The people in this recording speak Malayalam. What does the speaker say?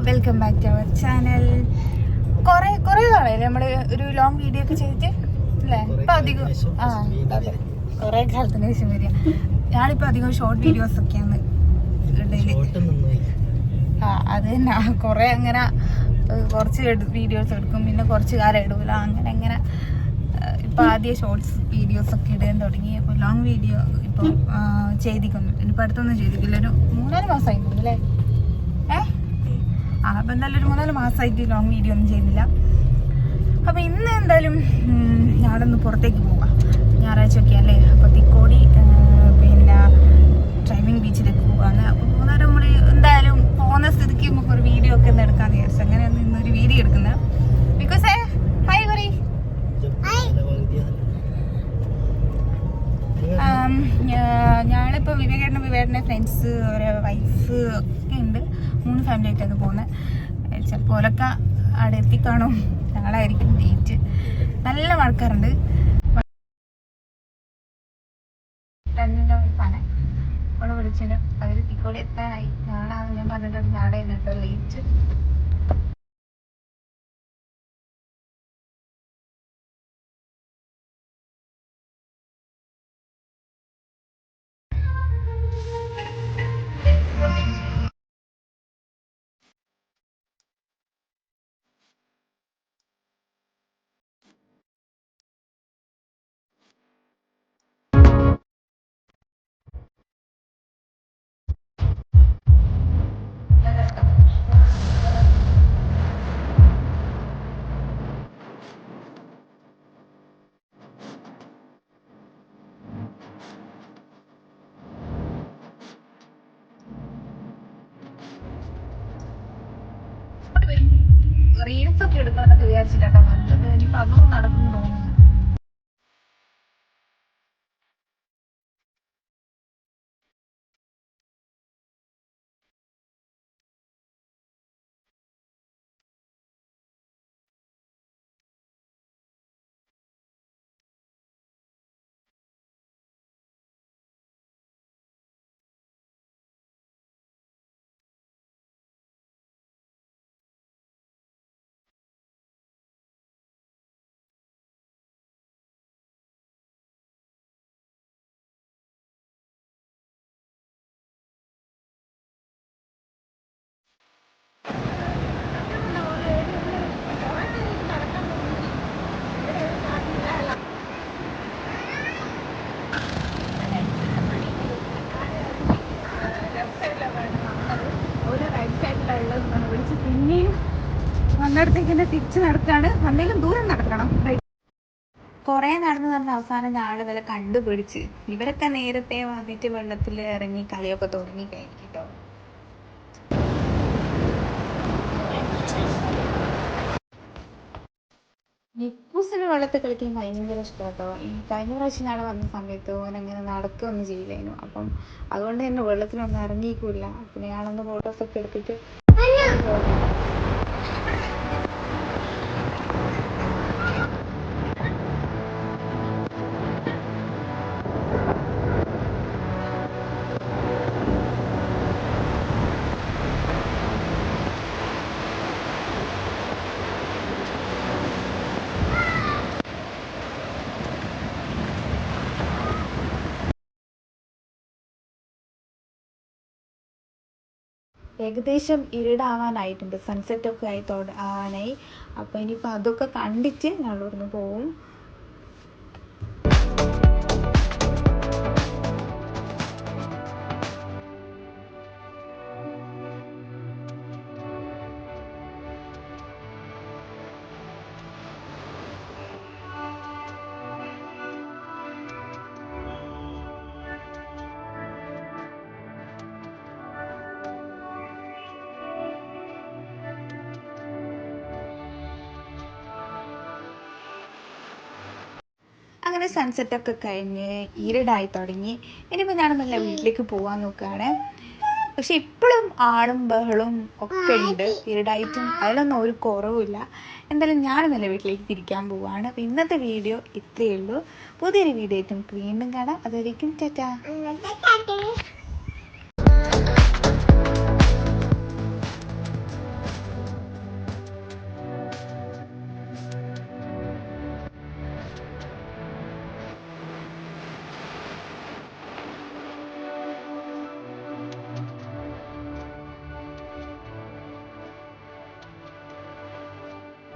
Welcome back to our channel. കുറേ കാലമായില്ലേ നമ്മൾ ഒരു ലോങ് വീഡിയോ ഒക്കെ ചെയ്തിട്ട് അല്ലേ? ഇപ്പം അധികം അതെ കുറേ കാലത്തിന് ശേഷം വരിക. ഞാനിപ്പോൾ അധികം ഷോർട്ട് വീഡിയോസ് ഒക്കെയാണ് ഇടയില്. അത് തന്നെ കുറേ അങ്ങനെ കുറച്ച് വീഡിയോസ് എടുക്കും, പിന്നെ കുറച്ച് കാലം ഇടൂല, അങ്ങനെ ഇപ്പം ആദ്യം ഷോർട്സ് വീഡിയോസ് ഒക്കെ ഇടാൻ തുടങ്ങി. അപ്പോൾ ലോങ് വീഡിയോ ഇപ്പം ചെയ്തിക്കുന്നു. ഇനിയിപ്പോൾ അടുത്തൊന്നും ചെയ്തിട്ടില്ല, ഒരു 3-4 മാസമായിരുന്നു അല്ലേ? അപ്പം എന്തായാലും ഒരു 3-4 മാസമായിട്ട് ലോങ് വീഡിയോ ഒന്നും ചെയ്യുന്നില്ല. അപ്പം ഇന്ന് എന്തായാലും ഞാനൊന്ന് പുറത്തേക്ക് പോവാം, ഞായറാഴ്ച ഒക്കെ അല്ലേ. അപ്പോൾ തിക്കോടി പിന്നെ ഡ്രൈവിംഗ് ബീച്ചിലേക്ക് പോവാന്ന്. അപ്പോൾ പോകുന്നവരെ നമ്മൾ എന്തായാലും പോകുന്ന സ്ഥിതിക്ക് നമുക്ക് ഒരു വീഡിയോ ഒക്കെ ഒന്ന് എടുക്കാമെന്ന് വിചാരിച്ചു. അങ്ങനെയാണ് ഇന്നൊരു വീഡിയോ എടുക്കുന്നത്. ബിക്കോസ് ഹായ് പറ. ഞാനിപ്പോൾ വിവേകേട്ടൻ്റെ ഫ്രണ്ട്സ് അവരെ വൈഫ് ഒക്കെ ഉണ്ട്. 3 ഫാമിലി ആയിട്ടാണ് പോകുന്നത്. ചിലപ്പോൾ ഓലൊക്കെ അവിടെ എത്തിക്കാണും, നാളായിരിക്കും ഡേറ്റ്. നല്ല മഴക്കാറുണ്ട്. അവിടെ വിളിച്ചിട്ട് അവർ തിക്കോടി എത്താനായി. ഞാനാണെന്ന് ഞാൻ പറഞ്ഞിട്ടുണ്ട്, ഞാടെ കേട്ടോ ലേറ്റ്. റീൽസ് ഒക്കെ എടുക്കാനൊക്കെ വിചാരിച്ചിട്ടാണ് വന്നത്. ഇനിയിപ്പോൾ അതൊന്നും നടക്കുന്നു തോന്നുന്നു. പിന്നെയും വന്നിടത്തേക്ക് തന്നെ തിരിച്ച് നടക്കാണ്. എന്തെങ്കിലും ദൂരം നടക്കണം. കുറേ നടന്ന് അവസാനം ഞാള് വരെ കണ്ടുപിടിച്ച്. ഇവരൊക്കെ നേരത്തെ വന്നിട്ട് വെള്ളത്തിൽ ഇറങ്ങി കളിയൊക്കെ തുടങ്ങി കഴിഞ്ഞിട്ടോ. നിക്കൂസിന് വെള്ളത്തിൽ കളിക്കാൻ ഭയങ്കര ഇഷ്ടമാട്ടോ. ഈ കഴിഞ്ഞ പ്രാവശ്യം ഞാൻ വന്ന സമയത്ത് ഓനങ്ങനെ നടക്കുകയൊന്നും ചെയ്യില്ലായിരുന്നു. അപ്പം അതുകൊണ്ട് തന്നെ വെള്ളത്തിലൊന്നും ഇറങ്ങിയിട്ടില്ല. പിന്നെ ഞാനൊന്ന് ഫോട്ടോസൊക്കെ എടുത്തിട്ട് ഏകദേശം ഇരുടാവാനായിട്ടുണ്ട്. സൺസെറ്റൊക്കെ ആവാനായി. അപ്പോൾ ഇനിയിപ്പോൾ അതൊക്കെ കണ്ടിട്ട് ഞങ്ങളിവിടുന്ന് പോവും. അങ്ങനെ സൺസെറ്റൊക്കെ കഴിഞ്ഞ് ഇരുടായി തുടങ്ങി. ഇനിയിപ്പോൾ ഞാൻ നല്ല വീട്ടിലേക്ക് പോകാൻ നോക്കുകയാണ്. പക്ഷെ ഇപ്പോഴും ആളും ബഹളും ഒക്കെ ഉണ്ട്. ഇരുടായിട്ടും അതിലൊന്നും ഒരു കുറവുമില്ല. എന്തായാലും ഞാൻ നല്ല വീട്ടിലേക്ക് തിരിക്കാൻ പോവുകയാണ്. അപ്പോൾ ഇന്നത്തെ വീഡിയോ ഇത്രയേ ഉള്ളൂ. പുതിയൊരു വീഡിയോ ആയിട്ട് നമുക്ക് വീണ്ടും കാണാം. അതുവരേക്കും ടാറ്റാ.